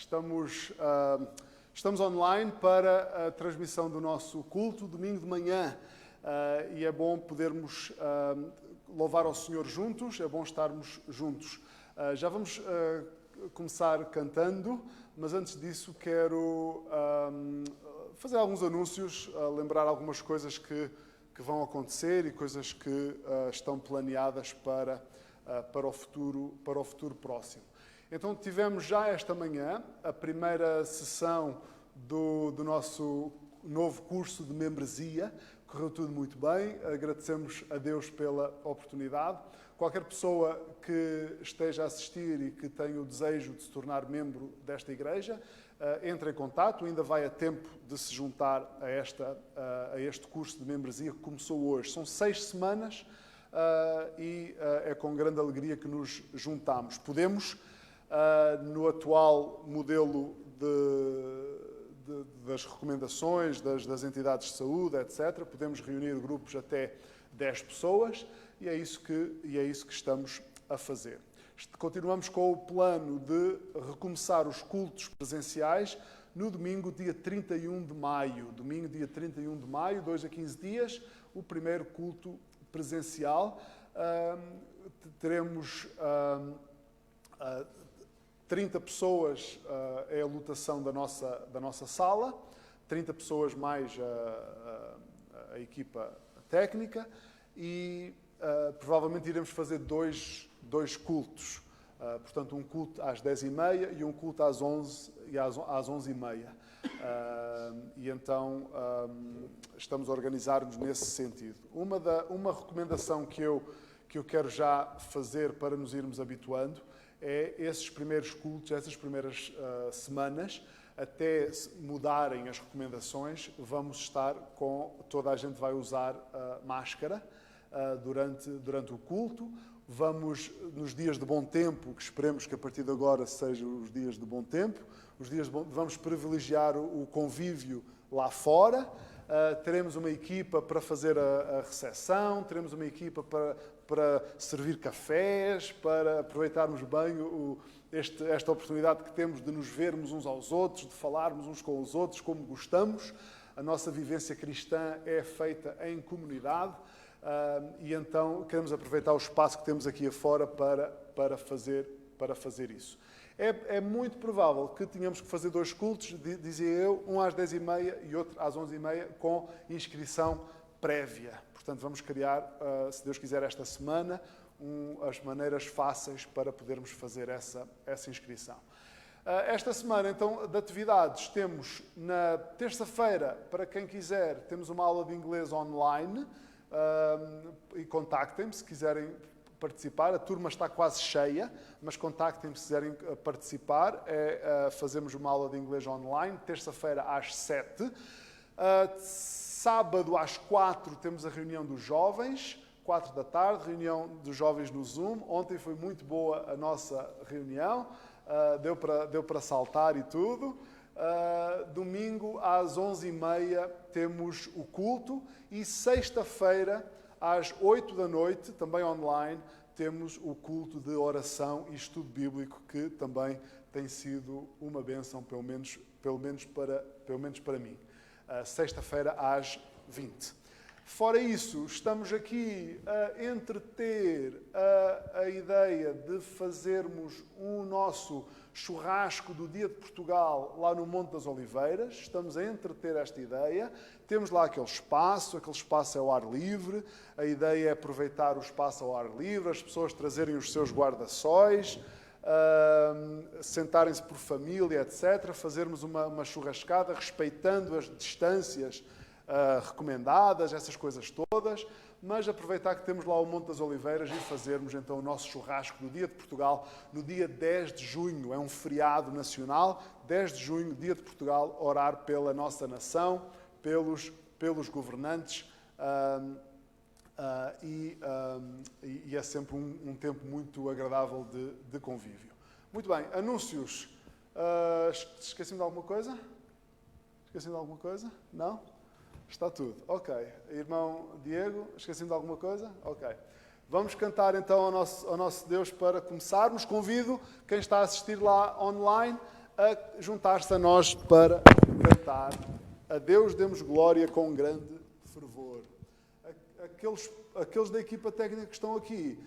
Estamos online para a transmissão do nosso culto, domingo de manhã. E é bom podermos louvar ao Senhor juntos, é bom estarmos juntos. Já vamos começar cantando, mas antes disso quero fazer alguns anúncios, lembrar algumas coisas que vão acontecer e coisas que estão planeadas para o futuro próximo. Então tivemos já esta manhã a primeira sessão do nosso novo curso de membresia. Correu tudo muito bem, agradecemos a Deus pela oportunidade. Qualquer pessoa que esteja a assistir e que tenha o desejo de se tornar membro desta igreja, entre em contato, ainda vai a tempo de se juntar a este curso de membresia que começou hoje. São 6 semanas e é com grande alegria que nos juntamos. Podemos, no atual modelo das recomendações das entidades de saúde, etc., podemos reunir grupos até 10 pessoas e é isso que estamos a fazer. Continuamos com o plano de recomeçar os cultos presenciais no domingo, dia 31 de maio. Domingo, dia 31 de maio, 2 a 15 dias, o primeiro culto presencial. Teremos 30 pessoas, é a lotação da nossa sala, 30 pessoas mais a equipa técnica e provavelmente iremos fazer dois cultos. Portanto, um culto às 10h30 e um culto às 11 e às 11h30. E então estamos a organizar-nos nesse sentido. Uma recomendação que eu quero já fazer para nos irmos habituando é esses primeiros cultos, essas primeiras semanas, até mudarem as recomendações, vamos estar toda a gente vai usar máscara durante o culto. Vamos, nos dias de bom tempo, que esperemos que a partir de agora sejam os dias de bom tempo, vamos privilegiar o convívio lá fora. Teremos uma equipa para fazer a recepção, teremos uma equipa para servir cafés, para aproveitarmos bem esta oportunidade que temos de nos vermos uns aos outros, de falarmos uns com os outros, como gostamos. A nossa vivência cristã é feita em comunidade e então queremos aproveitar o espaço que temos aqui afora para fazer isso. É muito provável que tenhamos que fazer 2 cultos, dizia eu, um às 10h30 e outro às 11h30, com inscrição prévia. Portanto, vamos criar, se Deus quiser, esta semana, as maneiras fáceis para podermos fazer essa inscrição. Esta semana, então, de atividades, temos na terça-feira, para quem quiser, temos uma aula de inglês online e contactem-me se quiserem participar. A turma está quase cheia, mas contactem-me se quiserem participar. Fazemos uma aula de inglês online, terça-feira às 7. Sábado às 4 temos a reunião dos jovens, 4 da tarde, reunião dos jovens no Zoom. Ontem foi muito boa a nossa reunião, deu para saltar e tudo. Domingo às 11h30 temos o culto e sexta-feira às 8 da noite, também online, temos o culto de oração e estudo bíblico, que também tem sido uma bênção, pelo menos para mim. Sexta-feira às 20. Fora isso, estamos aqui a entreter a ideia de fazermos o nosso churrasco do Dia de Portugal lá no Monte das Oliveiras. Estamos a entreter esta ideia. Temos lá aquele espaço é ao ar livre. A ideia é aproveitar o espaço ao ar livre, as pessoas trazerem os seus guarda-sóis, sentarem-se por família, etc. Fazermos uma churrascada, respeitando as distâncias recomendadas, essas coisas todas, mas aproveitar que temos lá o Monte das Oliveiras e fazermos então o nosso churrasco do Dia de Portugal no dia 10 de junho. É um feriado nacional, 10 de junho, Dia de Portugal, orar pela nossa nação, pelos governantes e é sempre um tempo muito agradável de convívio. Muito bem, anúncios. Esqueci-me de alguma coisa? Não? Está tudo. Ok. Irmão Diego, esqueci-me de alguma coisa? Ok. Vamos cantar então ao nosso Deus para começarmos. Convido quem está a assistir lá online a juntar-se a nós para cantar a Deus demos glória com grande fervor. Aqueles da equipa técnica que estão aqui,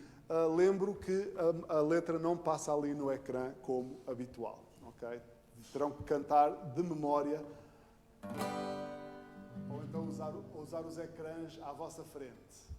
lembro que a letra não passa ali no ecrã como habitual. Okay? Terão que cantar de memória ou então usar os ecrãs à vossa frente.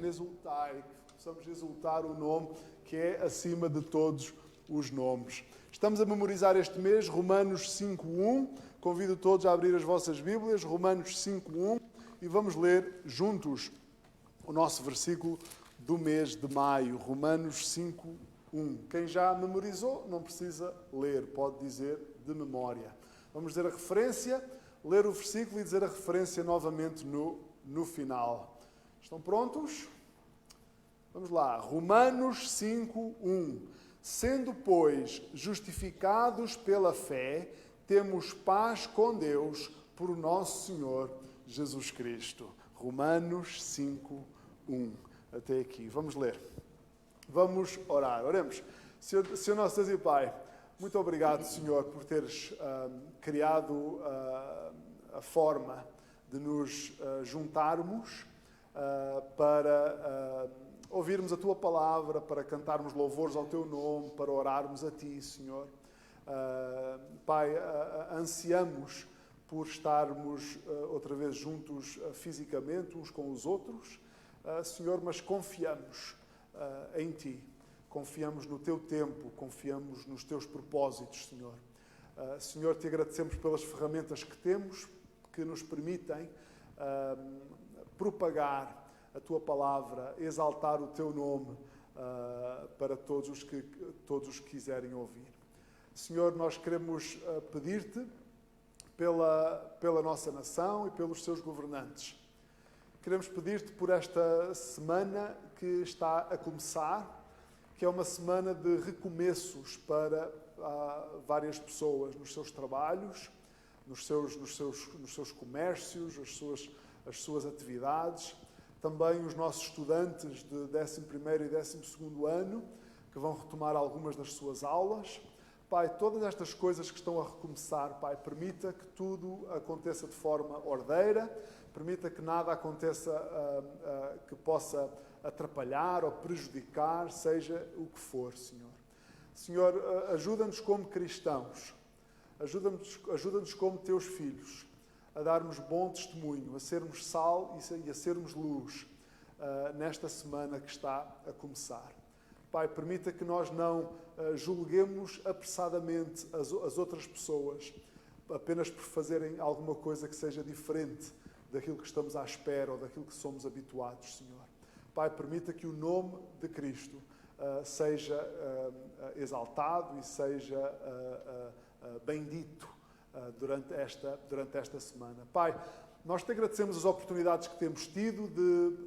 Exultai, que possamos exultar o nome que é acima de todos os nomes. Estamos a memorizar este mês Romanos 5.1. Convido todos a abrir as vossas Bíblias, Romanos 5.1, e vamos ler juntos o nosso versículo do mês de maio, Romanos 5.1. Quem já memorizou não precisa ler, pode dizer de memória. Vamos dizer a referência, ler o versículo e dizer a referência novamente no final. Estão prontos? Vamos lá. Romanos 5.1. Sendo, pois, justificados pela fé, temos paz com Deus por nosso Senhor Jesus Cristo. Romanos 5.1. Até aqui. Vamos ler. Vamos orar. Oremos. Senhor nosso Deus e Pai, muito obrigado, Senhor, por teres criado a forma de nos juntarmos para ouvirmos a Tua Palavra, para cantarmos louvores ao Teu nome, para orarmos a Ti, Senhor. Pai, ansiamos por estarmos outra vez juntos fisicamente, uns com os outros, Senhor, mas confiamos em Ti. Confiamos no Teu tempo, confiamos nos Teus propósitos, Senhor. Senhor, Te agradecemos pelas ferramentas que temos, que nos permitem propagar a Tua Palavra, exaltar o Teu nome para todos os que quiserem ouvir. Senhor, nós queremos pedir-te pela nossa nação e pelos seus governantes. Queremos pedir-te por esta semana que está a começar, que é uma semana de recomeços para várias pessoas nos seus trabalhos, nos seus comércios, as suas atividades. Também os nossos estudantes de 11º e 12º ano, que vão retomar algumas das suas aulas. Pai, todas estas coisas que estão a recomeçar, Pai, permita que tudo aconteça de forma ordeira, permita que nada aconteça que possa atrapalhar ou prejudicar, seja o que for, Senhor. Senhor, ajuda-nos como cristãos, ajuda-nos como teus filhos, a darmos bom testemunho, a sermos sal e a sermos luz nesta semana que está a começar. Pai, permita que nós não julguemos apressadamente as outras pessoas apenas por fazerem alguma coisa que seja diferente daquilo que estamos à espera ou daquilo que somos habituados, Senhor. Pai, permita que o nome de Cristo seja exaltado e seja bendito durante esta semana. Pai, nós te agradecemos as oportunidades que temos tido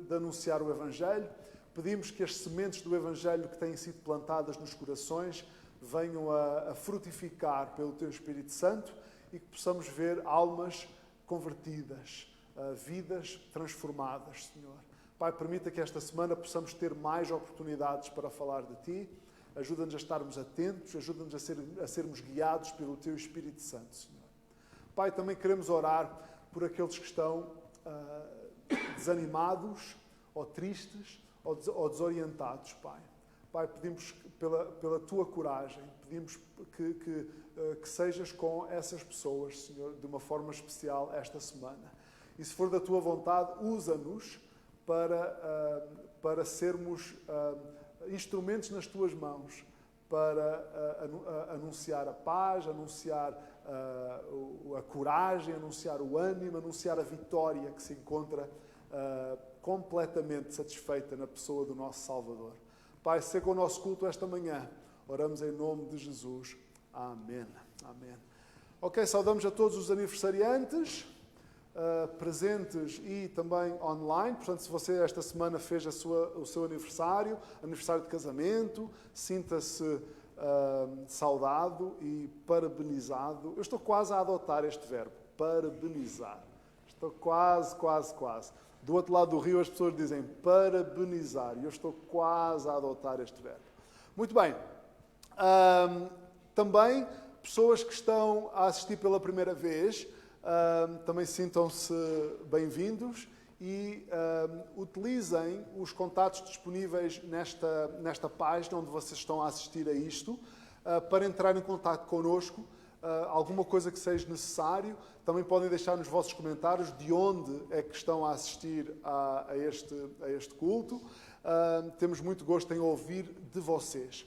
de anunciar o Evangelho. Pedimos que as sementes do Evangelho que têm sido plantadas nos corações venham a frutificar pelo Teu Espírito Santo e que possamos ver almas convertidas, vidas transformadas, Senhor. Pai, permita que esta semana possamos ter mais oportunidades para falar de Ti. Ajuda-nos a estarmos atentos, ajuda-nos a sermos guiados pelo Teu Espírito Santo, Senhor. Pai, também queremos orar por aqueles que estão desanimados ou tristes, ou desorientados, Pai. Pai, pedimos pela Tua coragem, pedimos que sejas com essas pessoas, Senhor, de uma forma especial esta semana. E se for da Tua vontade, usa-nos para sermos instrumentos nas Tuas mãos, para anunciar a paz, anunciar a coragem, anunciar o ânimo, anunciar a vitória que se encontra completamente satisfeita na pessoa do nosso Salvador. Pai, seja com o nosso culto esta manhã. Oramos em nome de Jesus. Amém. Amém. Ok, saudamos a todos os aniversariantes, presentes e também online. Portanto, se você esta semana fez o seu aniversário de casamento, sinta-se saudado e parabenizado. Eu estou quase a adotar este verbo, parabenizar. Estou quase. Do outro lado do rio as pessoas dizem parabenizar e eu estou quase a adotar este verbo. Muito bem. Também pessoas que estão a assistir pela primeira vez, também sintam-se bem-vindos e utilizem os contatos disponíveis nesta página onde vocês estão a assistir a isto para entrar em contato connosco. Alguma coisa que seja necessário, também podem deixar nos vossos comentários de onde é que estão a assistir a este culto. Temos muito gosto em ouvir de vocês.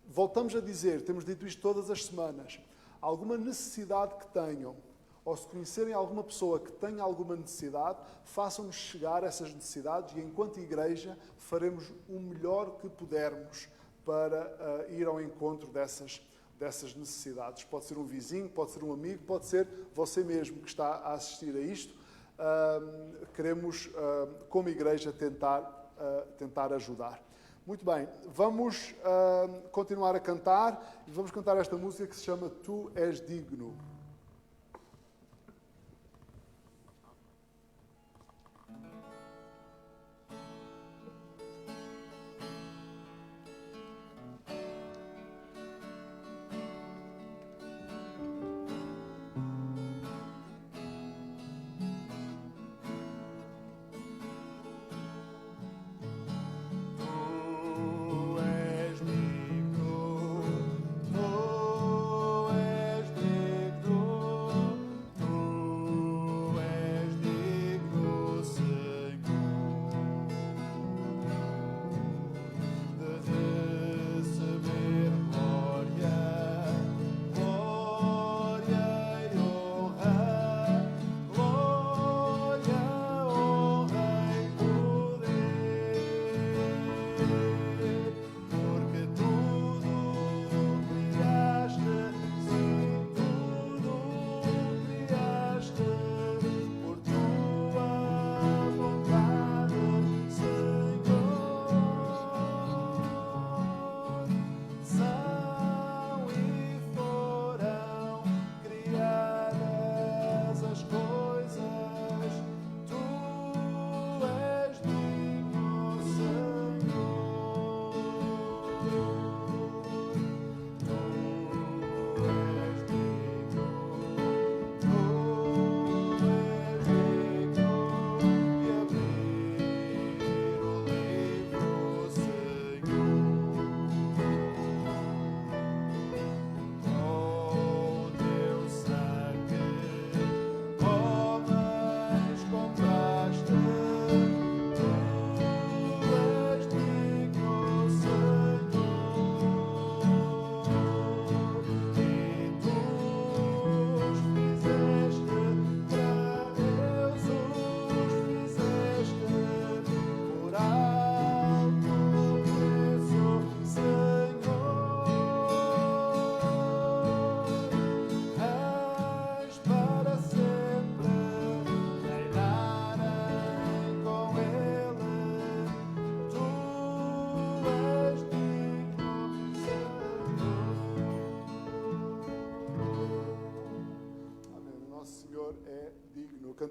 Voltamos a dizer, temos dito isto todas as semanas, alguma necessidade que tenham, ou se conhecerem alguma pessoa que tenha alguma necessidade, façam-nos chegar essas necessidades e, enquanto igreja, faremos o melhor que pudermos para ir ao encontro dessas necessidades. Pode ser um vizinho, pode ser um amigo, pode ser você mesmo que está a assistir a isto. Queremos, como igreja, tentar ajudar. Muito bem, vamos continuar a cantar e vamos cantar esta música que se chama Tu És Digno. Tu és digno,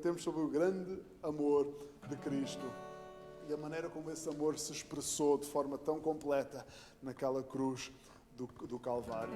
cantemos sobre o grande amor de Cristo e a maneira como esse amor se expressou de forma tão completa naquela cruz do Calvário.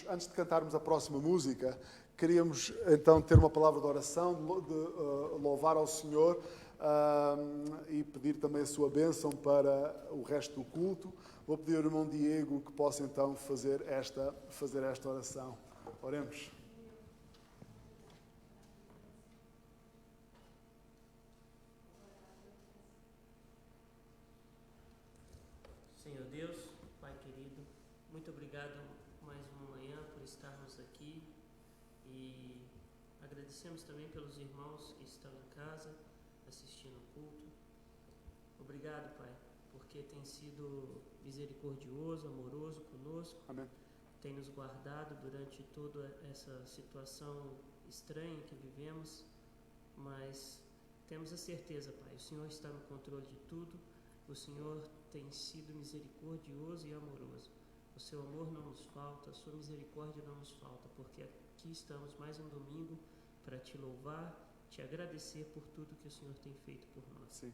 Antes de cantarmos a próxima música, queríamos então ter uma palavra de oração, de louvar ao Senhor e pedir também a sua bênção para o resto do culto. Vou pedir ao irmão Diego que possa então fazer esta oração. Oremos. Senhor Deus, Pai querido, muito obrigado mais uma manhã por estarmos aqui e agradecemos também pelos irmãos que estão em casa assistindo o culto. Obrigado, Pai, porque tem sido misericordioso, amoroso conosco. Amém. Tem nos guardado durante toda essa situação estranha que vivemos, mas temos a certeza, Pai, o Senhor está no controle de tudo, o Senhor tem sido misericordioso e amoroso. O seu amor não nos falta, a sua misericórdia não nos falta, porque aqui estamos mais um domingo para te louvar, te agradecer por tudo que o Senhor tem feito por nós. Sim.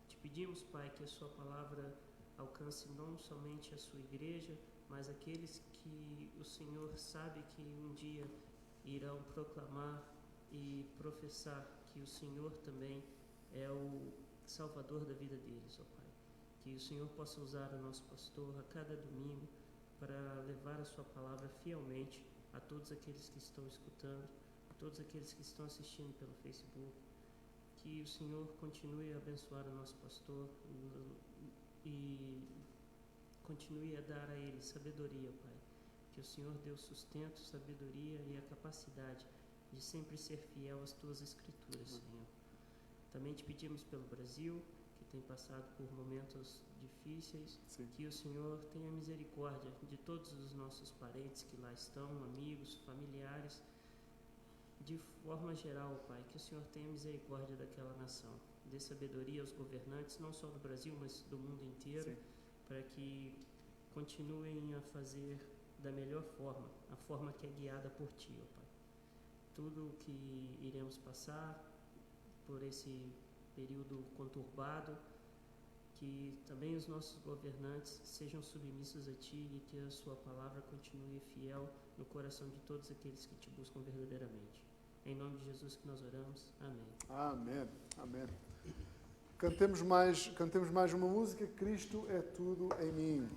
Te pedimos, Pai, que a sua palavra alcance não somente a sua igreja, mas aqueles que o Senhor sabe que um dia irão proclamar e professar que o Senhor também é o Salvador da vida deles, ó Pai. Que o Senhor possa usar o nosso pastor a cada domingo para levar a sua palavra fielmente a todos aqueles que estão escutando, a todos aqueles que estão assistindo pelo Facebook. que o Senhor continue a abençoar o nosso pastor e continue a dar a ele sabedoria, Pai. Que o Senhor dê o sustento, sabedoria e a capacidade de sempre ser fiel às Tuas Escrituras, Senhor. Também te pedimos pelo Brasil, que tem passado por momentos difíceis, Sim. que o Senhor tenha misericórdia de todos os nossos parentes que lá estão, amigos, familiares, de forma geral, Pai, que o Senhor tenha misericórdia daquela nação. Dê sabedoria aos governantes, não só do Brasil, mas do mundo inteiro, Sim. para que continuem a fazer da melhor forma, a forma que é guiada por Ti, ó Pai. Tudo o que iremos passar por esse período conturbado, que também os nossos governantes sejam submissos a Ti e que a Sua palavra continue fiel no coração de todos aqueles que Te buscam verdadeiramente. Em nome de Jesus que nós oramos. Amém. Amém. Amém. Cantemos mais uma música. Cristo é tudo em mim.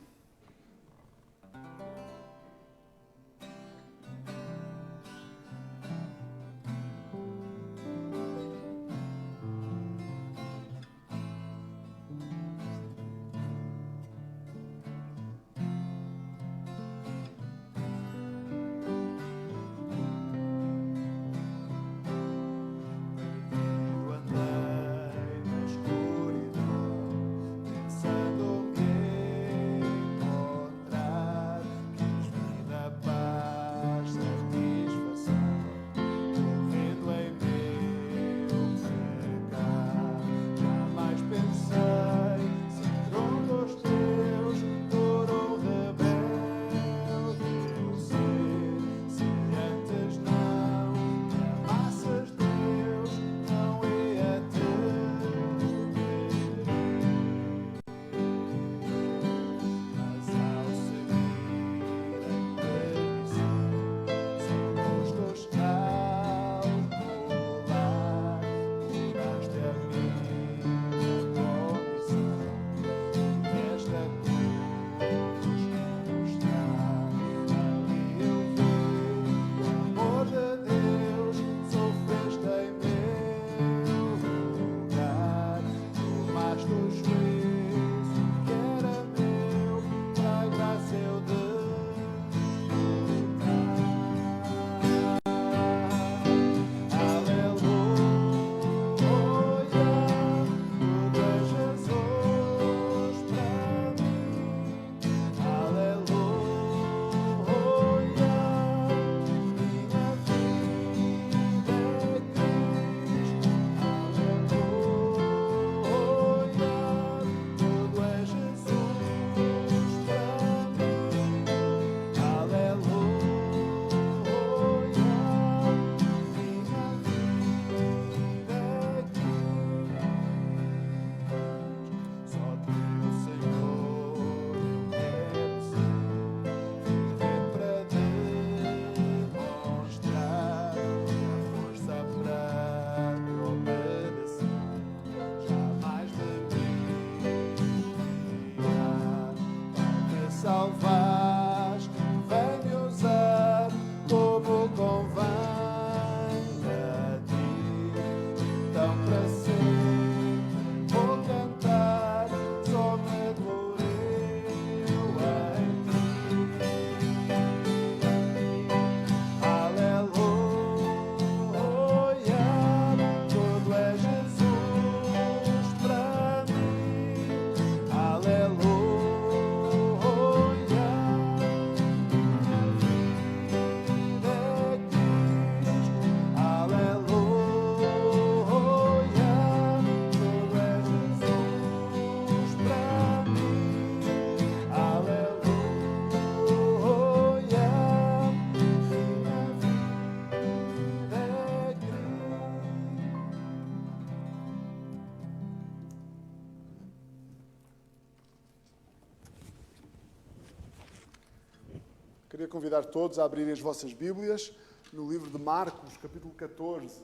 Queria convidar todos a abrirem as vossas Bíblias no livro de Marcos, capítulo 14.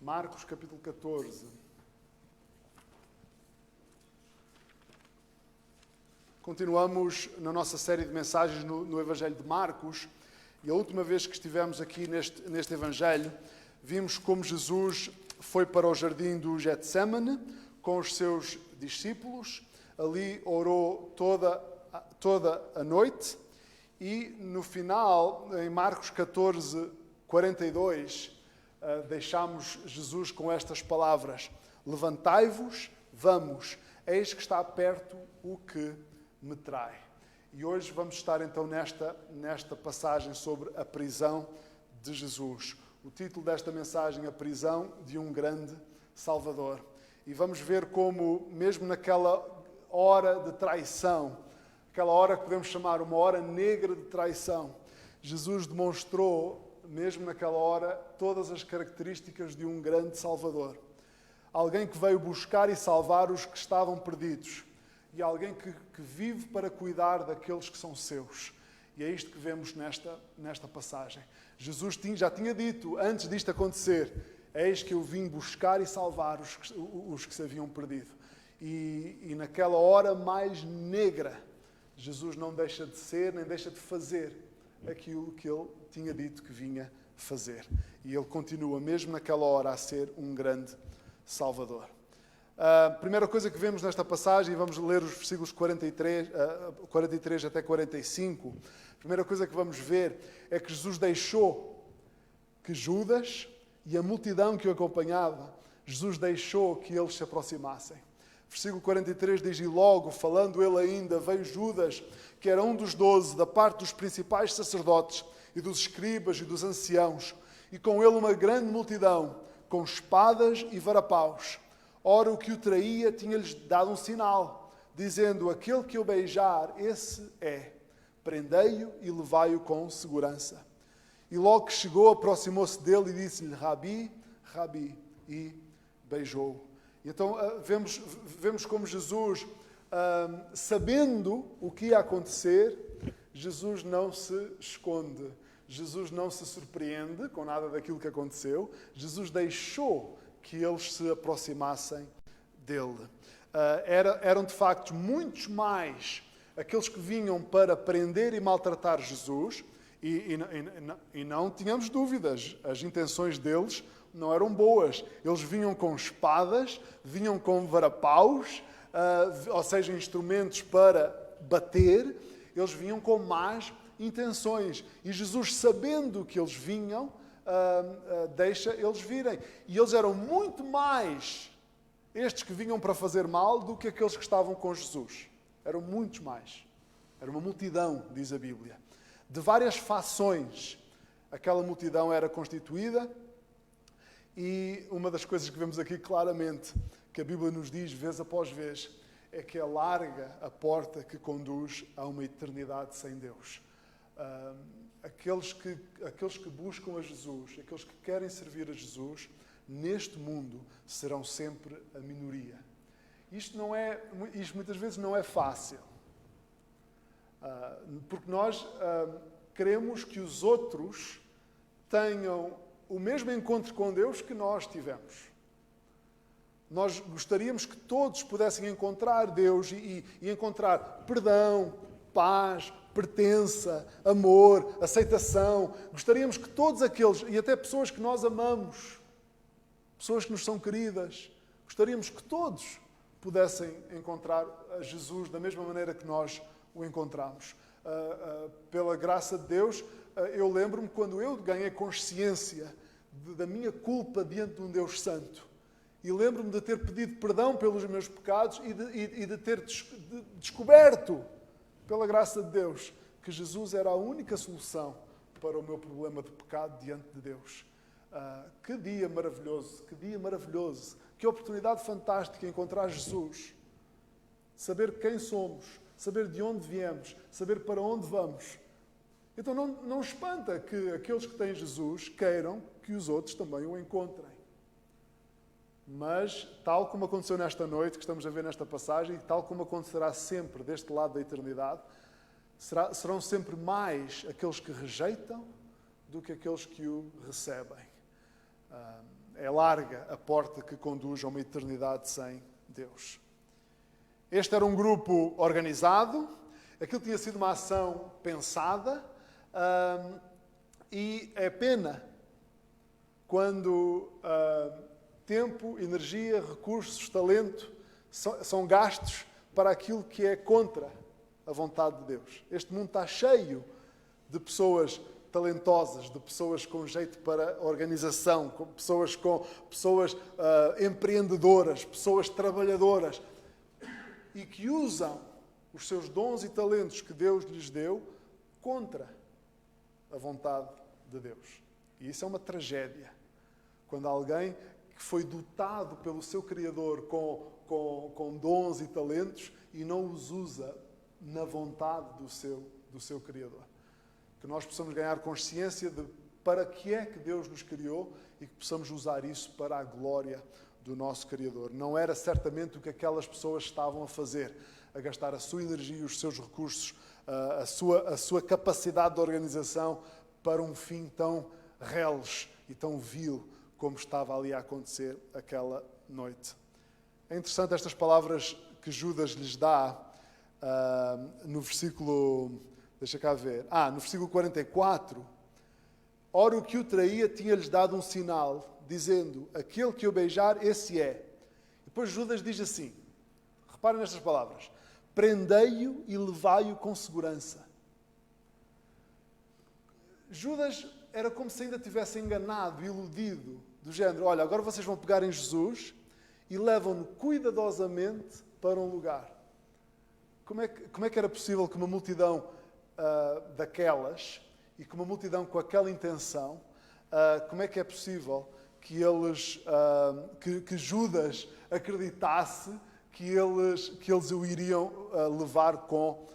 Marcos, capítulo 14. Continuamos na nossa série de mensagens no Evangelho de Marcos, e a última vez que estivemos aqui neste Evangelho, vimos como Jesus foi para o jardim do Getsemane com os seus discípulos. Ali orou toda a noite. E no final, em Marcos 14, 42, deixamos Jesus com estas palavras: levantai-vos, vamos, eis que está perto o que me trai. E hoje vamos estar então nesta passagem sobre a prisão de Jesus. O título desta mensagem, a prisão de um grande Salvador. E vamos ver como, mesmo naquela hora de traição, aquela hora que podemos chamar uma hora negra de traição, Jesus demonstrou, mesmo naquela hora, todas as características de um grande Salvador. Alguém que veio buscar e salvar os que estavam perdidos. E alguém que vive para cuidar daqueles que são seus. E é isto que vemos nesta passagem. Jesus já tinha dito, antes disto acontecer: eis que eu vim buscar e salvar os que se haviam perdido. E naquela hora mais negra, Jesus não deixa de ser, nem deixa de fazer aquilo que ele tinha dito que vinha fazer. E ele continua, mesmo naquela hora, a ser um grande Salvador. A primeira coisa que vemos nesta passagem, e vamos ler os versículos 43 até 45, a primeira coisa que vamos ver é que Jesus deixou que Judas e a multidão que o acompanhava, Jesus deixou que eles se aproximassem. Versículo 43 diz: e logo, falando ele ainda, veio Judas, que era um dos 12, da parte dos principais sacerdotes e dos escribas e dos anciãos, e com ele uma grande multidão, com espadas e varapaus. Ora, o que o traía tinha-lhes dado um sinal, dizendo: aquele que eu beijar, esse é. Prendei-o e levai-o com segurança. E logo que chegou, aproximou-se dele e disse-lhe: Rabi, Rabi, e beijou-o. Então vemos como Jesus, sabendo o que ia acontecer, Jesus não se esconde. Jesus não se surpreende com nada daquilo que aconteceu. Jesus deixou que eles se aproximassem dele. Eram de facto muitos mais aqueles que vinham para prender e maltratar Jesus, e não tínhamos dúvidas, as intenções deles não eram boas. Eles vinham com espadas, vinham com varapaus, ou seja, instrumentos para bater. Eles vinham com más intenções. E Jesus, sabendo que eles vinham, deixa eles virem. E eles eram muito mais estes que vinham para fazer mal do que aqueles que estavam com Jesus. Eram muitos mais. Era uma multidão, diz a Bíblia. De várias fações, aquela multidão era constituída. E uma das coisas que vemos aqui claramente, que a Bíblia nos diz vez após vez, é que é larga a porta que conduz a uma eternidade sem Deus. Aqueles que buscam a Jesus, aqueles que querem servir a Jesus, neste mundo serão sempre a minoria. Isto muitas vezes não é fácil. Porque nós queremos que os outros tenham o mesmo encontro com Deus que nós tivemos. Nós gostaríamos que todos pudessem encontrar Deus e encontrar perdão, paz, pertença, amor, aceitação. Gostaríamos que todos aqueles, e até pessoas que nós amamos, pessoas que nos são queridas, gostaríamos que todos pudessem encontrar a Jesus da mesma maneira que nós o encontramos. Pela graça de Deus, eu lembro-me quando eu ganhei consciência da minha culpa diante de um Deus Santo. E lembro-me de ter pedido perdão pelos meus pecados e de ter descoberto, pela graça de Deus, que Jesus era a única solução para o meu problema de pecado diante de Deus. Que dia maravilhoso, que dia maravilhoso. Que oportunidade fantástica encontrar Jesus. Saber quem somos, saber de onde viemos, saber para onde vamos. Então não espanta que aqueles que têm Jesus queiram que os outros também o encontrem. Mas, tal como aconteceu nesta noite, que estamos a ver nesta passagem, e tal como acontecerá sempre deste lado da eternidade, serão sempre mais aqueles que rejeitam do que aqueles que o recebem. É larga a porta que conduz a uma eternidade sem Deus. Este era um grupo organizado, aquilo tinha sido uma ação pensada, e é pena quando tempo, energia, recursos, talento são gastos para aquilo que é contra a vontade de Deus. Este mundo está cheio de pessoas talentosas, de pessoas com jeito para organização, pessoas empreendedoras, pessoas trabalhadoras e que usam os seus dons e talentos que Deus lhes deu contra a vontade de Deus. E isso é uma tragédia. Quando alguém que foi dotado pelo seu Criador com dons e talentos e não os usa na vontade do seu Criador. Que nós possamos ganhar consciência de para que é que Deus nos criou e que possamos usar isso para a glória do nosso Criador. Não era certamente o que aquelas pessoas estavam a fazer, a gastar a sua energia, os seus recursos, a sua capacidade de organização para um fim tão reles e tão vil como estava ali a acontecer aquela noite. É interessante estas palavras que Judas lhes dá no versículo... Deixa cá ver. No versículo 44. Ora, o que o traía tinha-lhes dado um sinal, dizendo, aquele que o beijar, esse é. Depois Judas diz assim, reparem nestas palavras, prendei-o e levai-o com segurança. Judas era como se ainda tivesse enganado, iludido, do género, olha, agora vocês vão pegar em Jesus e levam-no cuidadosamente para um lugar. Como é que era possível que uma multidão daquelas e que uma multidão com aquela intenção, como é que é possível que que Judas acreditasse que eles o iriam levar com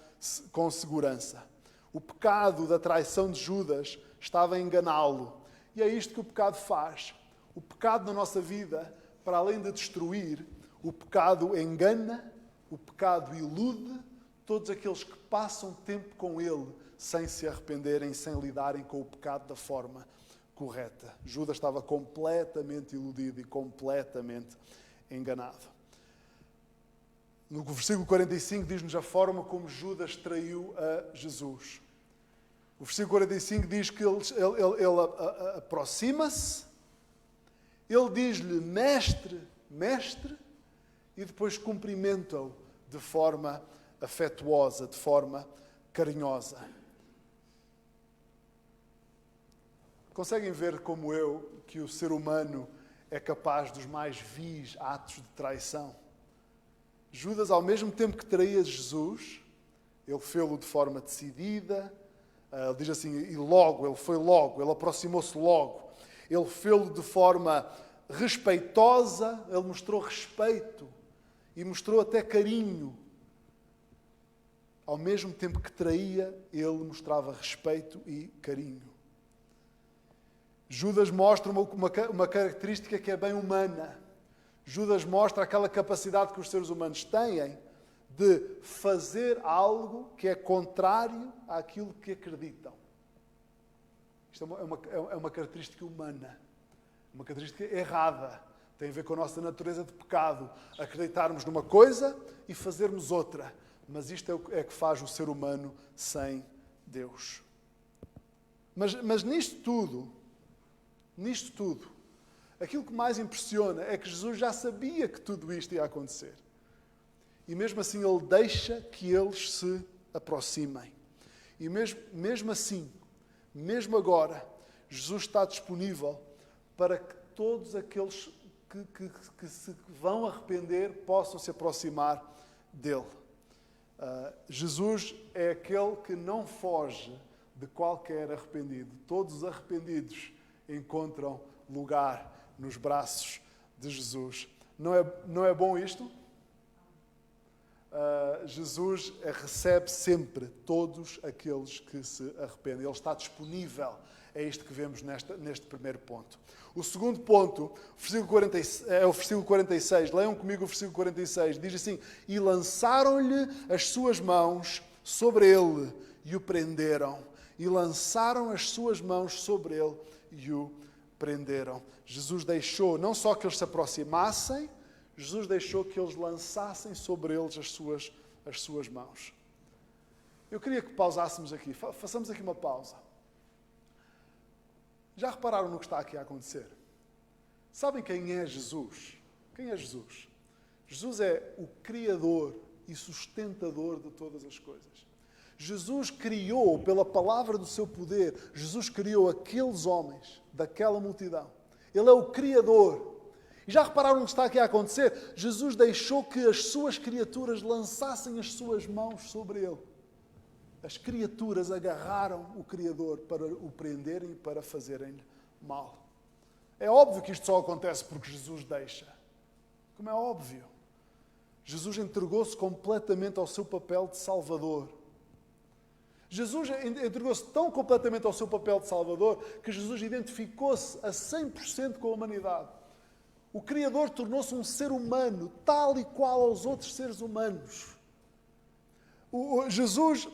segurança? O pecado da traição de Judas estava a enganá-lo. E é isto que o pecado faz. O pecado na nossa vida, para além de destruir, o pecado engana, o pecado ilude todos aqueles que passam tempo com ele sem se arrependerem, sem lidarem com o pecado da forma correta. Judas estava completamente iludido e completamente enganado. No versículo 45 diz-nos a forma como Judas traiu a Jesus. O versículo 45 diz que ele aproxima-se, ele diz-lhe, mestre, mestre, e depois cumprimenta-o de forma afetuosa, de forma carinhosa. Conseguem ver como eu que o ser humano é capaz dos mais vis atos de traição? Judas, ao mesmo tempo que traía Jesus, ele fê-lo de forma decidida, ele diz assim, e logo, ele aproximou-se logo, ele fê-lo de forma respeitosa, ele mostrou respeito e mostrou até carinho. Ao mesmo tempo que traía, ele mostrava respeito e carinho. Judas mostra uma característica que é bem humana. Judas mostra aquela capacidade que os seres humanos têm de fazer algo que é contrário àquilo que acreditam. Isto é uma característica humana, uma característica errada. Tem a ver com a nossa natureza de pecado. Acreditarmos numa coisa e fazermos outra. Mas isto é que faz o ser humano sem Deus. Mas nisto tudo, aquilo que mais impressiona é que Jesus já sabia que tudo isto ia acontecer. E mesmo assim ele deixa que eles se aproximem. E mesmo assim, mesmo agora, Jesus está disponível para que todos aqueles que se vão arrepender possam se aproximar dele. Jesus é aquele que não foge de qualquer arrependido. Todos os arrependidos encontram lugar nos braços de Jesus. Não é bom isto? Jesus recebe sempre todos aqueles que se arrependem. Ele está disponível. É isto que vemos neste primeiro ponto. O segundo ponto, é o versículo 46. Leiam comigo o versículo 46. Diz assim, e lançaram-lhe as suas mãos sobre ele e o prenderam. E lançaram as suas mãos sobre ele e o prenderam. Jesus deixou não só que eles se aproximassem, Jesus deixou que eles lançassem sobre eles as suas mãos. Eu queria que pausássemos aqui. Façamos aqui uma pausa. Já repararam no que está aqui a acontecer? Sabem quem é Jesus? Quem é Jesus? Jesus é o Criador e sustentador de todas as coisas. Jesus criou, pela palavra do seu poder, Jesus criou aqueles homens, daquela multidão. Ele é o Criador. E já repararam o que está aqui a acontecer? Jesus deixou que as suas criaturas lançassem as suas mãos sobre ele. As criaturas agarraram o Criador para o prenderem e para fazerem-lhe mal. É óbvio que isto só acontece porque Jesus deixa. Como é óbvio. Jesus entregou-se completamente ao seu papel de Salvador. Jesus entregou-se tão completamente ao seu papel de Salvador que Jesus identificou-se a 100% com a humanidade. O Criador tornou-se um ser humano, tal e qual aos outros seres humanos. Jesus,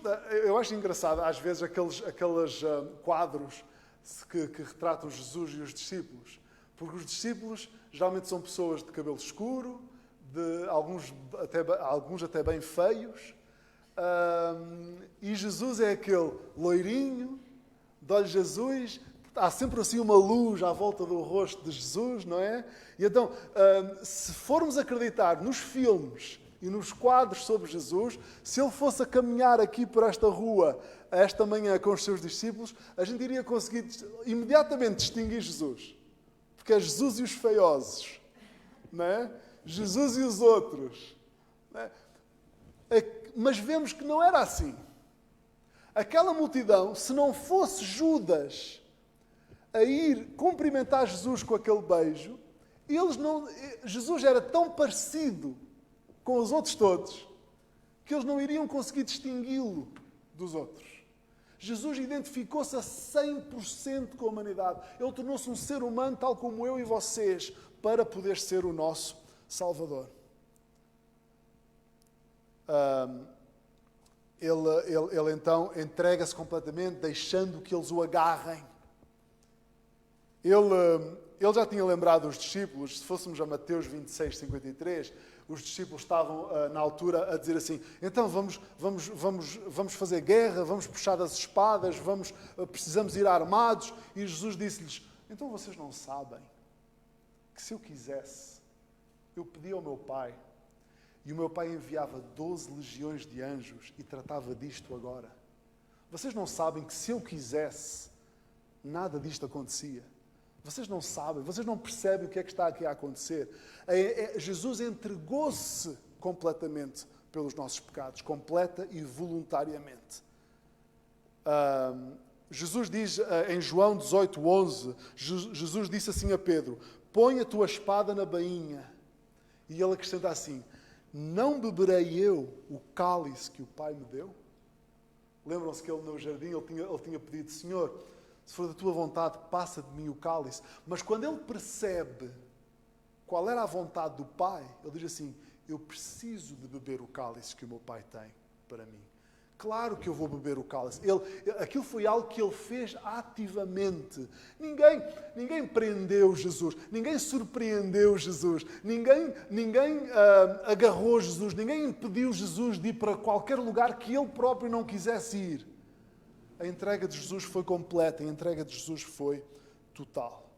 eu acho engraçado, às vezes, aqueles quadros que retratam Jesus e os discípulos. Porque os discípulos geralmente são pessoas de cabelo escuro, alguns até bem feios. E Jesus é aquele loirinho, de olhos azuis. Há sempre assim uma luz à volta do rosto de Jesus, não é? E então, se formos acreditar nos filmes e nos quadros sobre Jesus, se ele fosse a caminhar aqui por esta rua esta manhã com os seus discípulos, a gente iria conseguir imediatamente distinguir Jesus. Porque é Jesus e os feiosos, não é? Jesus e os outros. Não é? Mas vemos que não era assim. Aquela multidão, se não fosse Judas a ir cumprimentar Jesus com aquele beijo, Jesus era tão parecido com os outros todos que eles não iriam conseguir distingui-lo dos outros. Jesus identificou-se a 100% com a humanidade. Ele tornou-se um ser humano tal como eu e vocês para poder ser o nosso Salvador. Ele então entrega-se completamente, deixando que eles o agarrem. Ele já tinha lembrado os discípulos, se fôssemos a Mateus 26, 53, os discípulos estavam, na altura, a dizer assim, então vamos fazer guerra, vamos puxar as espadas, precisamos ir armados. E Jesus disse-lhes, então vocês não sabem que se eu quisesse, eu pedia ao meu Pai, e o meu Pai enviava 12 legiões de anjos e tratava disto agora. Vocês não sabem que se eu quisesse, nada disto acontecia. Vocês não sabem, vocês não percebem o que é que está aqui a acontecer. Jesus entregou-se completamente pelos nossos pecados, completa e voluntariamente. Jesus diz em João 18:11, Jesus disse assim a Pedro, põe a tua espada na bainha. E ele acrescenta assim, não beberei eu o cálice que o Pai me deu? Lembram-se que ele no jardim, ele tinha pedido, Senhor, se for da tua vontade, passa de mim o cálice. Mas quando ele percebe qual era a vontade do Pai, ele diz assim, eu preciso de beber o cálice que o meu Pai tem para mim. Claro que eu vou beber o cálice. Aquilo foi algo que ele fez ativamente. Ninguém prendeu Jesus, ninguém surpreendeu Jesus, ninguém agarrou Jesus, ninguém impediu Jesus de ir para qualquer lugar que ele próprio não quisesse ir. A entrega de Jesus foi completa, a entrega de Jesus foi total.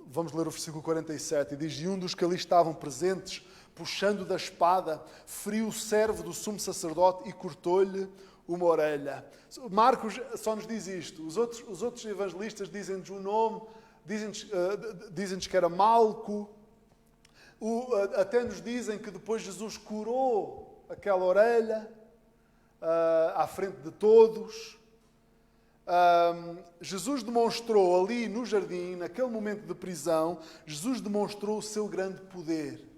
Vamos ler o versículo 47, e diz, e um dos que ali estavam presentes, puxando da espada, feriu o servo do sumo sacerdote e cortou-lhe uma orelha. Marcos só nos diz isto. Os outros evangelistas dizem-nos o nome, dizem-nos que era Malco. Até nos dizem que depois Jesus curou aquela orelha à frente de todos. Jesus demonstrou ali no jardim, naquele momento de prisão, Jesus demonstrou o seu grande poder.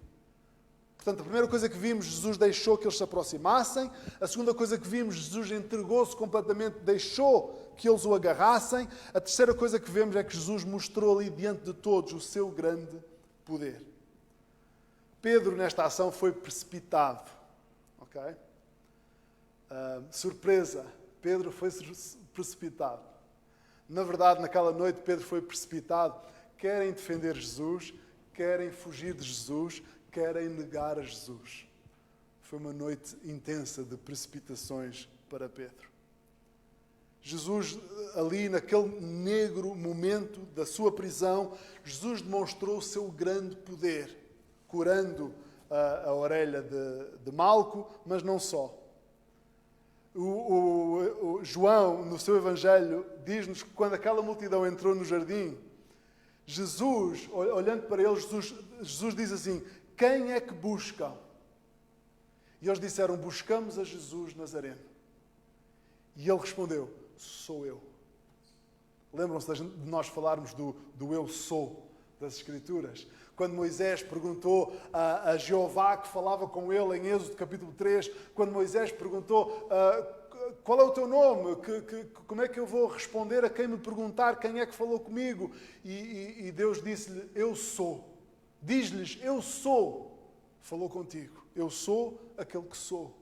Portanto, a primeira coisa que vimos, Jesus deixou que eles se aproximassem. A segunda coisa que vimos, Jesus entregou-se completamente, deixou que eles o agarrassem. A terceira coisa que vemos é que Jesus mostrou ali diante de todos o seu grande poder. Pedro, nesta ação, foi precipitado. Ok? Surpresa, Pedro foi precipitado. Na verdade, naquela noite, Pedro foi precipitado. Querem defender Jesus, querem fugir de Jesus, querem negar a Jesus. Foi uma noite intensa de precipitações para Pedro. Jesus, ali naquele negro momento da sua prisão, Jesus demonstrou o seu grande poder, curando a orelha de Malco, mas não só. O João, no seu Evangelho, diz-nos que quando aquela multidão entrou no jardim, Jesus, olhando para eles, Jesus diz assim: quem é que buscam? E eles disseram: buscamos a Jesus Nazareno. E ele respondeu: sou eu. Lembram-se de nós falarmos do eu sou das Escrituras? Quando Moisés perguntou a Jeová, que falava com ele em Êxodo capítulo 3, quando Moisés perguntou qual é o teu nome, como é que eu vou responder a quem me perguntar quem é que falou comigo? E Deus disse-lhe: eu sou. Diz-lhes: eu sou. Falou contigo. Eu sou aquele que sou.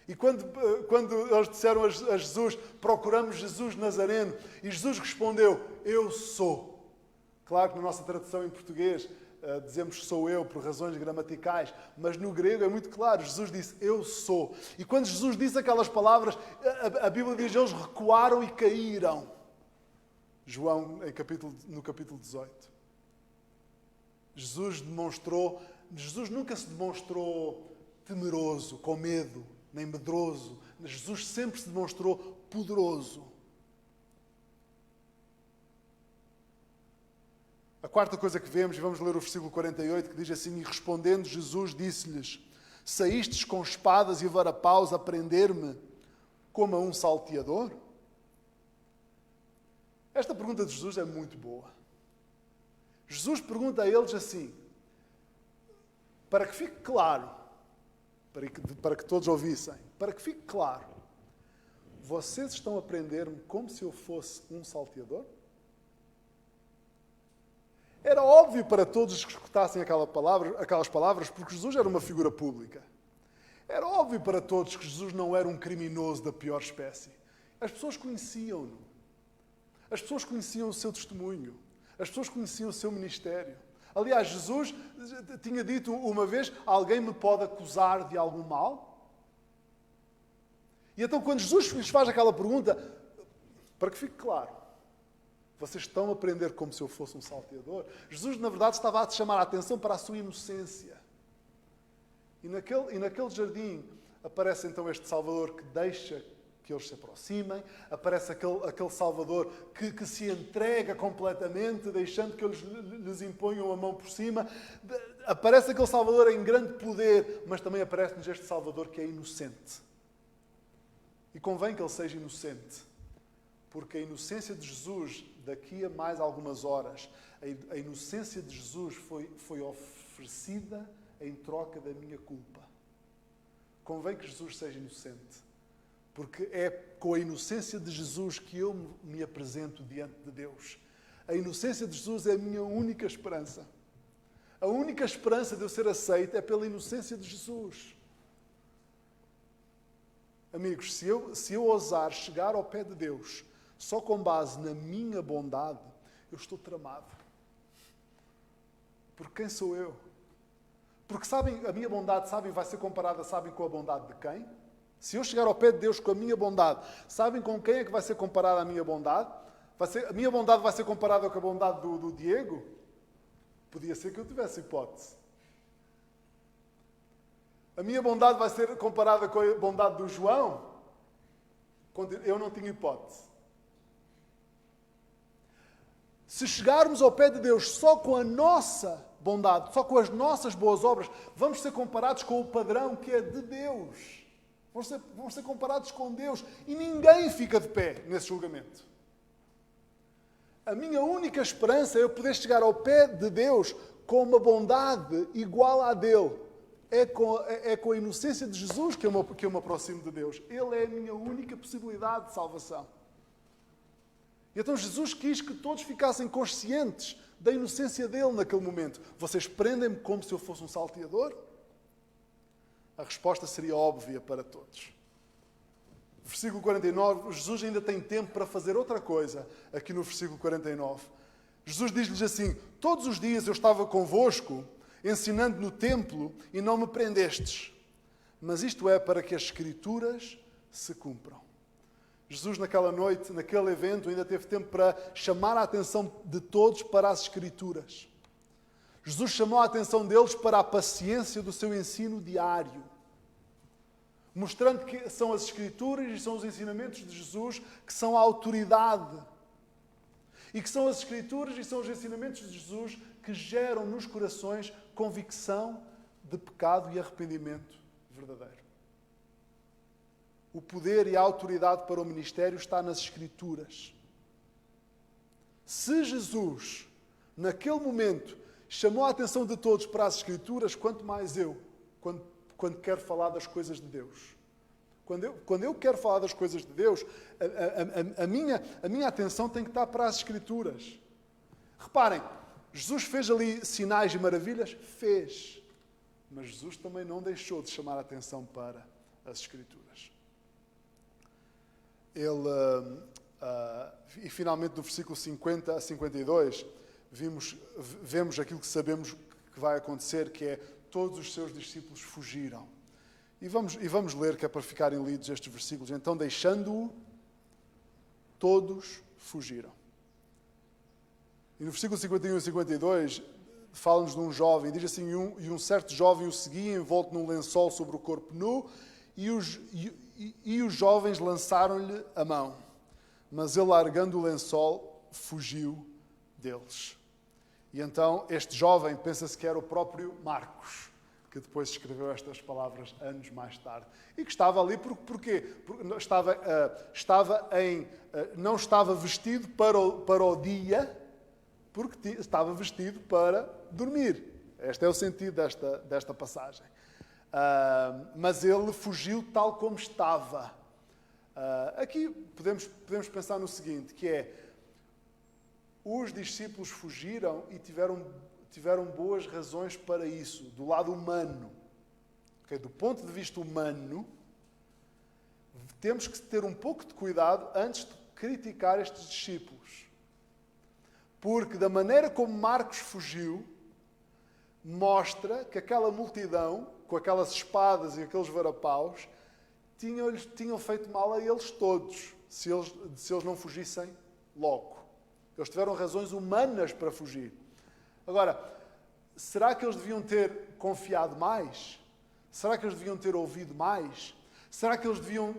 E quando eles disseram a Jesus: procuramos Jesus Nazareno, e Jesus respondeu: eu sou. Claro que na nossa tradução em português dizemos sou eu por razões gramaticais, mas no grego é muito claro. Jesus disse: eu sou. E quando Jesus disse aquelas palavras, a Bíblia diz: eles recuaram e caíram. João, no capítulo 18. Jesus nunca se demonstrou temeroso, com medo, nem medroso. Jesus sempre se demonstrou poderoso. A quarta coisa que vemos, e vamos ler o versículo 48, que diz assim: e respondendo Jesus disse-lhes: saístes com espadas e varapaus a prender-me como a um salteador? Esta pergunta de Jesus é muito boa. Jesus pergunta a eles assim, para que fique claro, para que todos ouvissem, para que fique claro: vocês estão a prender-me como se eu fosse um salteador? Era óbvio para todos que escutassem aquelas palavras, porque Jesus era uma figura pública. Era óbvio para todos que Jesus não era um criminoso da pior espécie. As pessoas conheciam-no. As pessoas conheciam o seu testemunho. As pessoas conheciam o seu ministério. Aliás, Jesus tinha dito uma vez: alguém me pode acusar de algum mal? E então quando Jesus lhes faz aquela pergunta, para que fique claro, vocês estão a prender como se eu fosse um salteador? Jesus, na verdade, estava a chamar a atenção para a sua inocência. E naquele jardim aparece então este Salvador que deixa que eles se aproximem, aparece aquele Salvador que se entrega completamente, deixando que eles lhes imponham a mão por cima. Aparece aquele Salvador em grande poder, mas também aparece-nos este Salvador que é inocente. E convém que ele seja inocente, porque a inocência de Jesus, daqui a mais algumas horas, a inocência de Jesus foi oferecida em troca da minha culpa. Convém que Jesus seja inocente, porque é com a inocência de Jesus que eu me apresento diante de Deus. A inocência de Jesus é a minha única esperança. A única esperança de eu ser aceito é pela inocência de Jesus. Amigos, se eu ousar chegar ao pé de Deus só com base na minha bondade, eu estou tramado. Porque quem sou eu? Porque sabem, a minha bondade, vai ser comparada, com a bondade de quem? Se eu chegar ao pé de Deus com a minha bondade, sabem com quem é que vai ser comparada a minha bondade? A minha bondade vai ser comparada com a bondade do Diego? Podia ser que eu tivesse hipótese. A minha bondade vai ser comparada com a bondade do João? Eu não tinha hipótese. Se chegarmos ao pé de Deus só com a nossa bondade, só com as nossas boas obras, vamos ser comparados com o padrão que é de Deus. Vamos ser comparados com Deus. E ninguém fica de pé nesse julgamento. A minha única esperança é eu poder chegar ao pé de Deus com uma bondade igual à dele. É com a inocência de Jesus que eu me aproximo de Deus. Ele é a minha única possibilidade de salvação. E então Jesus quis que todos ficassem conscientes da inocência dele naquele momento. Vocês prendem-me como se eu fosse um salteador? A resposta seria óbvia para todos. Versículo 49, Jesus ainda tem tempo para fazer outra coisa aqui no versículo 49. Jesus diz-lhes assim: todos os dias eu estava convosco, ensinando no templo, e não me prendestes. Mas isto é para que as Escrituras se cumpram. Jesus, naquela noite, naquele evento, ainda teve tempo para chamar a atenção de todos para as Escrituras. Jesus chamou a atenção deles para a paciência do seu ensino diário, mostrando que são as Escrituras e são os ensinamentos de Jesus que são a autoridade. E que são as Escrituras e são os ensinamentos de Jesus que geram nos corações convicção de pecado e arrependimento verdadeiro. O poder e a autoridade para o ministério está nas Escrituras. Se Jesus, naquele momento, chamou a atenção de todos para as Escrituras, quanto mais eu, quando quero falar das coisas de Deus. Quando eu quero falar das coisas de Deus, a minha atenção tem que estar para as Escrituras. Reparem, Jesus fez ali sinais e maravilhas? Fez. Mas Jesus também não deixou de chamar a atenção para as Escrituras. E finalmente no versículo 50 a 52, vemos aquilo que sabemos que vai acontecer, que é todos os seus discípulos fugiram. E vamos ler, que é para ficarem lidos estes versículos. Então, deixando-o, todos fugiram. E no versículo 51 e 52, fala-nos de um jovem, diz assim, e um certo jovem o seguia envolto num lençol sobre o corpo nu, e os jovens lançaram-lhe a mão. Mas ele, largando o lençol, fugiu deles. E então, este jovem, pensa-se que era o próprio Marcos, que depois escreveu estas palavras anos mais tarde. E que estava ali, porquê? Porque não estava vestido para o dia, porque estava vestido para dormir. Este é o sentido desta passagem. Mas ele fugiu tal como estava. Aqui podemos pensar no seguinte, que é, os discípulos fugiram e tiveram boas razões para isso, do lado humano. Okay? Do ponto de vista humano, temos que ter um pouco de cuidado antes de criticar estes discípulos. Porque da maneira como Marcos fugiu, mostra que aquela multidão, com aquelas espadas e aqueles varapaus, tinham feito mal a eles todos, se eles não fugissem logo. Eles tiveram razões humanas para fugir. Agora, será que eles deviam ter confiado mais? Será que eles deviam ter ouvido mais? Será que eles deviam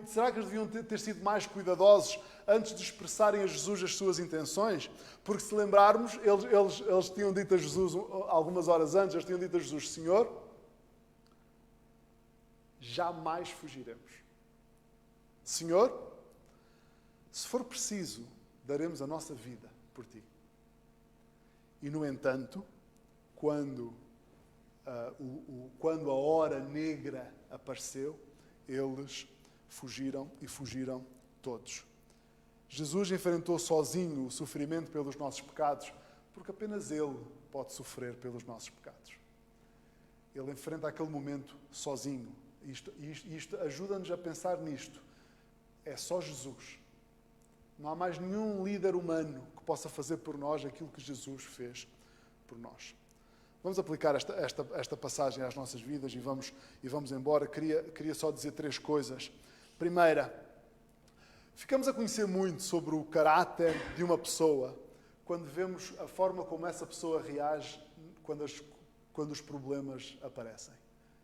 ter sido mais cuidadosos antes de expressarem a Jesus as suas intenções? Porque se lembrarmos, eles tinham dito a Jesus, algumas horas antes, eles tinham dito a Jesus, Senhor, jamais fugiremos. Senhor, se for preciso, daremos a nossa vida por ti. E, no entanto, quando a hora negra apareceu, eles fugiram e fugiram todos. Jesus enfrentou sozinho o sofrimento pelos nossos pecados, porque apenas Ele pode sofrer pelos nossos pecados. Ele enfrenta aquele momento sozinho. Isto ajuda-nos a pensar nisto. É só Jesus. Não há mais nenhum líder humano que possa fazer por nós aquilo que Jesus fez por nós. Vamos aplicar esta passagem às nossas vidas e vamos embora. Queria só dizer 3 coisas. Primeira, ficamos a conhecer muito sobre o caráter de uma pessoa quando vemos a forma como essa pessoa reage quando os problemas aparecem.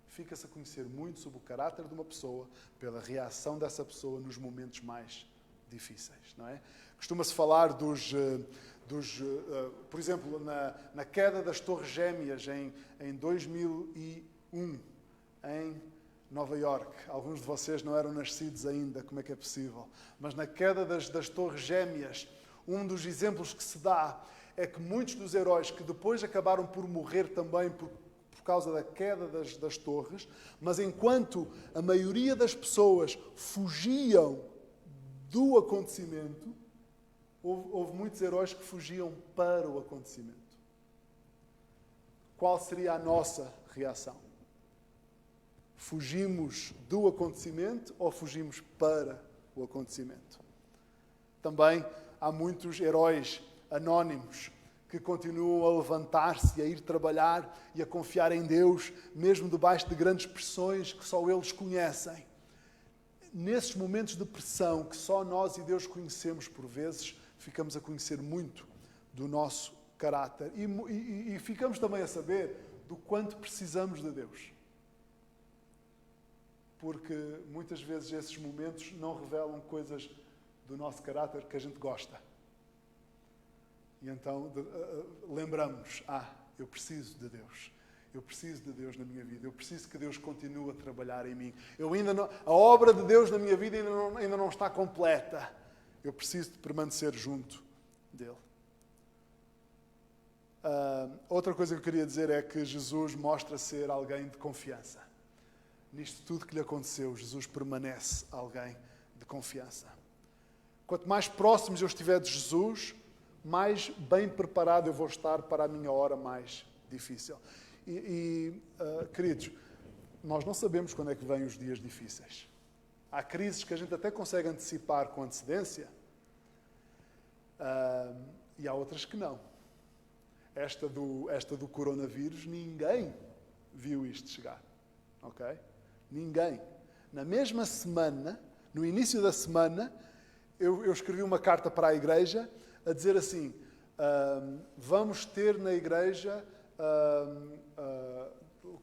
Fica-se a conhecer muito sobre o caráter de uma pessoa pela reação dessa pessoa nos momentos mais difíceis, não é? Costuma-se falar por exemplo, na queda das Torres Gêmeas em 2001, em Nova Iorque. Alguns de vocês não eram nascidos ainda, como é que é possível? Mas na queda das Torres Gêmeas, um dos exemplos que se dá é que muitos dos heróis que depois acabaram por morrer também por causa da queda das torres, mas enquanto a maioria das pessoas fugiam do acontecimento, houve muitos heróis que fugiam para o acontecimento. Qual seria a nossa reação? Fugimos do acontecimento ou fugimos para o acontecimento? Também há muitos heróis anónimos que continuam a levantar-se e a ir trabalhar e a confiar em Deus, mesmo debaixo de grandes pressões que só eles conhecem. nesses momentos de pressão que só nós e Deus conhecemos por vezes, ficamos a conhecer muito do nosso caráter e ficamos também a saber do quanto precisamos de Deus. Porque muitas vezes esses momentos não revelam coisas do nosso caráter que a gente gosta. E então lembramos-nos, eu preciso de Deus. Eu preciso de Deus na minha vida. Eu preciso que Deus continue a trabalhar em mim. A obra de Deus na minha vida ainda não está completa. Eu preciso de permanecer junto dele. Outra coisa que eu queria dizer é que Jesus mostra ser alguém de confiança. Nisto tudo que lhe aconteceu, Jesus permanece alguém de confiança. Quanto mais próximos eu estiver de Jesus, mais bem preparado eu vou estar para a minha hora mais difícil. Queridos, nós não sabemos quando é que vêm os dias difíceis. Há crises que a gente até consegue antecipar com antecedência, e há outras que não. Esta do coronavírus, ninguém viu isto chegar. Ok? Ninguém. Na mesma semana, no início da semana, eu escrevi uma carta para a igreja a dizer assim, vamos ter na igreja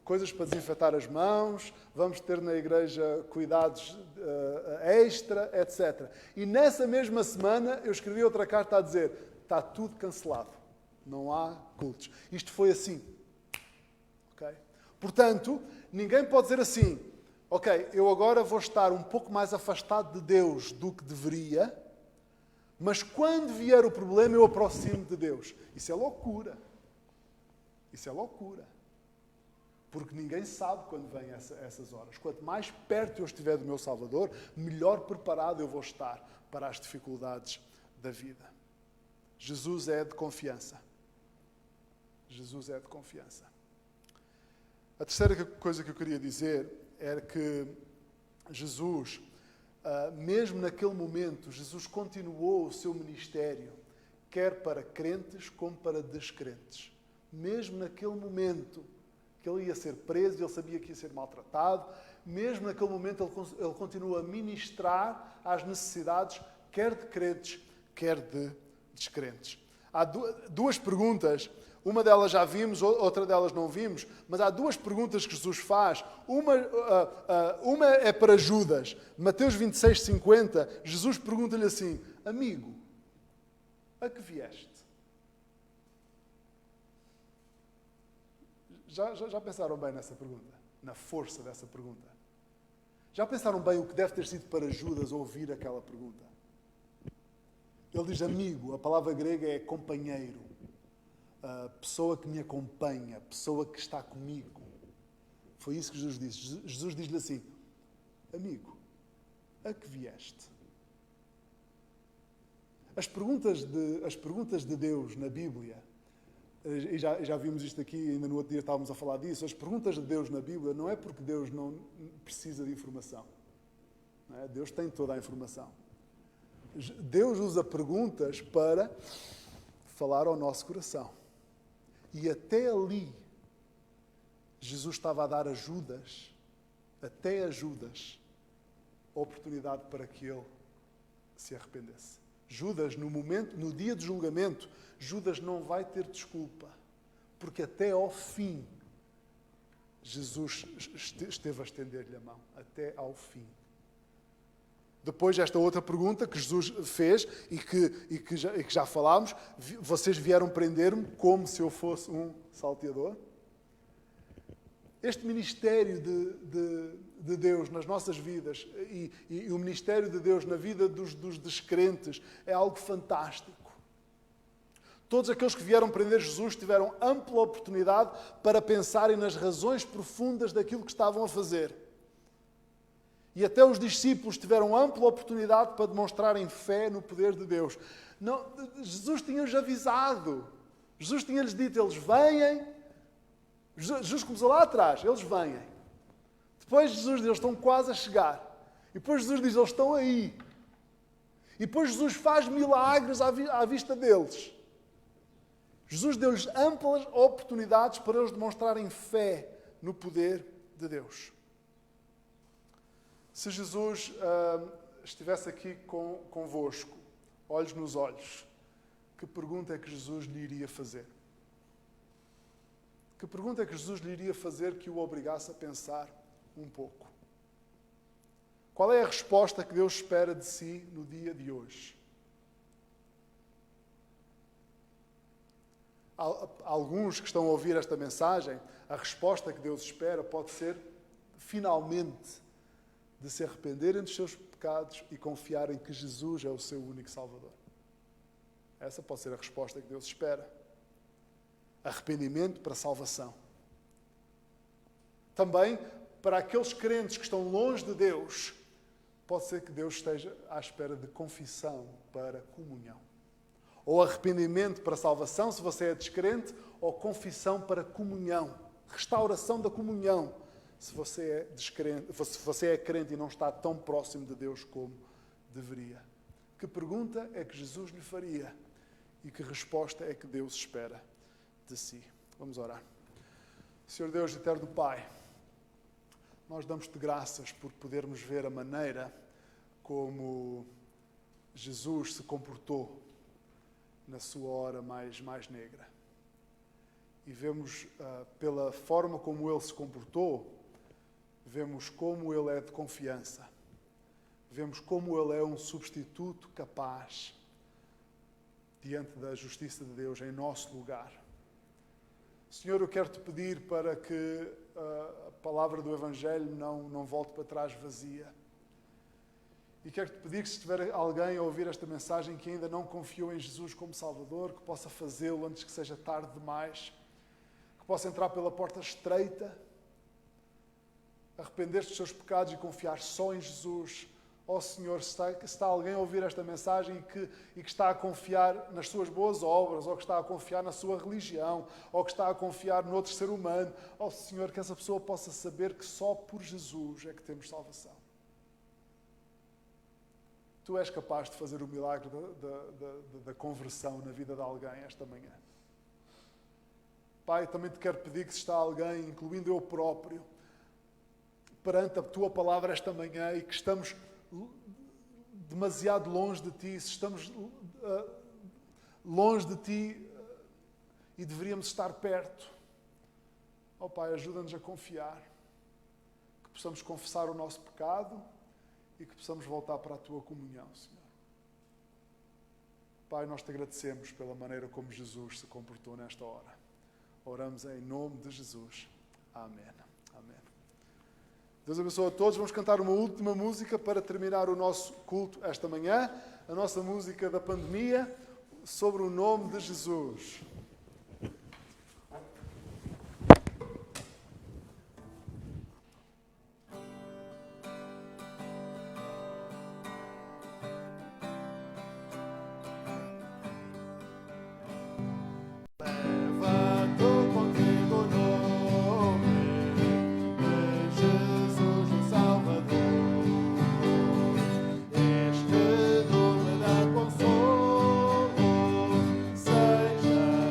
coisas para desinfetar as mãos, vamos ter na igreja cuidados extra, etc. E nessa mesma semana eu escrevi outra carta a dizer, está tudo cancelado, não há cultos. Isto foi assim. Okay? Portanto, ninguém pode dizer assim, ok, eu agora vou estar um pouco mais afastado de Deus do que deveria, mas quando vier o problema eu aproximo de Deus. Isso é loucura. Isso é loucura. Porque ninguém sabe quando vêm essas horas. Quanto mais perto eu estiver do meu Salvador, melhor preparado eu vou estar para as dificuldades da vida. Jesus é de confiança. Jesus é de confiança. A terceira coisa que eu queria dizer era que Jesus, mesmo naquele momento, Jesus continuou o seu ministério, quer para crentes como para descrentes. Mesmo naquele momento que ele ia ser preso, ele sabia que ia ser maltratado, mesmo naquele momento ele continua a ministrar às necessidades, quer de crentes, quer de descrentes. Há duas perguntas, uma delas já vimos, outra delas não vimos, mas há duas perguntas que Jesus faz. Uma é para Judas. Mateus 26:50, Jesus pergunta-lhe assim, amigo, a que vieste? Já pensaram bem nessa pergunta? Na força dessa pergunta? Já pensaram bem o que deve ter sido para Judas ouvir aquela pergunta? Ele diz amigo, a palavra grega é companheiro, pessoa que me acompanha, pessoa que está comigo. Foi isso que Jesus disse. Jesus diz-lhe assim, amigo, a que vieste? As perguntas de Deus na Bíblia, e já vimos isto aqui, ainda no outro dia estávamos a falar disso, as perguntas de Deus na Bíblia não é porque Deus não precisa de informação. Não é? Deus tem toda a informação. Deus usa perguntas para falar ao nosso coração. E até ali, Jesus estava a dar a Judas, oportunidade para que ele se arrependesse. Judas, no dia de julgamento, Judas não vai ter desculpa, porque até ao fim, Jesus esteve a estender-lhe a mão, até ao fim. Depois, esta outra pergunta que Jesus fez e que já falámos, vocês vieram prender-me como se eu fosse um salteador? Este ministério de Deus nas nossas vidas e o ministério de Deus na vida dos descrentes é algo fantástico. Todos aqueles que vieram prender Jesus tiveram ampla oportunidade para pensarem nas razões profundas daquilo que estavam a fazer. E até os discípulos tiveram ampla oportunidade para demonstrarem fé no poder de Deus. Não, Jesus tinha-os avisado. Jesus tinha-lhes dito, eles vêm. Jesus começou lá atrás, eles vêm. Depois Jesus diz, eles estão quase a chegar. E depois Jesus diz, eles estão aí. E depois Jesus faz milagres à vista deles. Jesus deu-lhes amplas oportunidades para eles demonstrarem fé no poder de Deus. Se Jesus estivesse aqui convosco, olhos nos olhos, que pergunta é que Jesus lhe iria fazer? Que pergunta é que Jesus lhe iria fazer que o obrigasse a pensar um pouco? Qual é a resposta que Deus espera de si no dia de hoje? Alguns que estão a ouvir esta mensagem, a resposta que Deus espera pode ser, finalmente, de se arrependerem dos seus pecados e confiarem que Jesus é o seu único Salvador. Essa pode ser a resposta que Deus espera. Arrependimento para salvação. Também, para aqueles crentes que estão longe de Deus, pode ser que Deus esteja à espera de confissão para comunhão. Ou arrependimento para salvação, se você é descrente, ou confissão para comunhão. Restauração da comunhão, se você é descrente, se você é crente e não está tão próximo de Deus como deveria. Que pergunta é que Jesus lhe faria? E que resposta é que Deus espera de si? Vamos orar. Senhor Deus, eterno Pai, nós damos-te graças por podermos ver a maneira como Jesus se comportou na sua hora mais negra. E vemos, pela forma como Ele se comportou, vemos como Ele é de confiança. Vemos como Ele é um substituto capaz diante da justiça de Deus em nosso lugar. Senhor, eu quero-te pedir para que a palavra do Evangelho não volte para trás vazia. E quero-te pedir que, se tiver alguém a ouvir esta mensagem que ainda não confiou em Jesus como Salvador, que possa fazê-lo antes que seja tarde demais, que possa entrar pela porta estreita, arrepender-se dos seus pecados e confiar só em Jesus. Ó Senhor, se está alguém a ouvir esta mensagem e que está a confiar nas suas boas obras, ou que está a confiar na sua religião, ou que está a confiar noutro ser humano, ó Senhor, que essa pessoa possa saber que só por Jesus é que temos salvação. Tu és capaz de fazer o milagre da conversão na vida de alguém esta manhã. Pai, também te quero pedir que, se está alguém, incluindo eu próprio, perante a Tua palavra esta manhã e que estamos demasiado longe de Ti, se estamos longe de Ti e deveríamos estar perto, ó Pai, ajuda-nos a confiar, que possamos confessar o nosso pecado e que possamos voltar para a Tua comunhão, Senhor. Pai, nós te agradecemos pela maneira como Jesus se comportou nesta hora. Oramos em nome de Jesus. Amém. Amém. Deus abençoe a todos. Vamos cantar uma última música para terminar o nosso culto esta manhã. A nossa música da pandemia, sobre o nome de Jesus. Este nome dá consolo, seja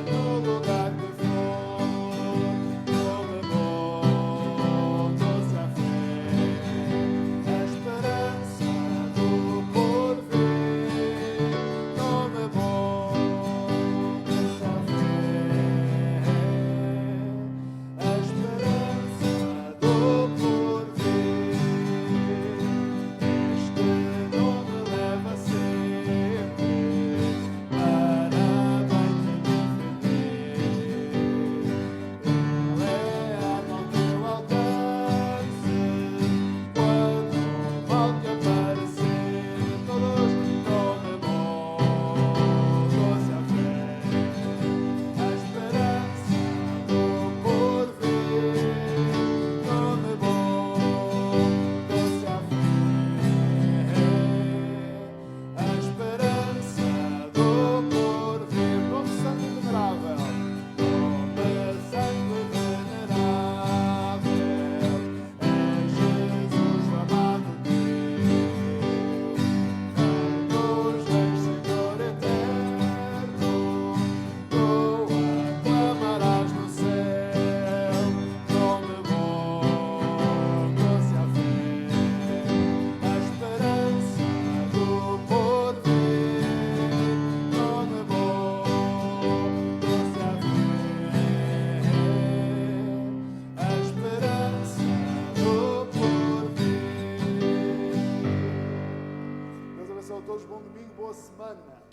todos bom domingo, boa semana.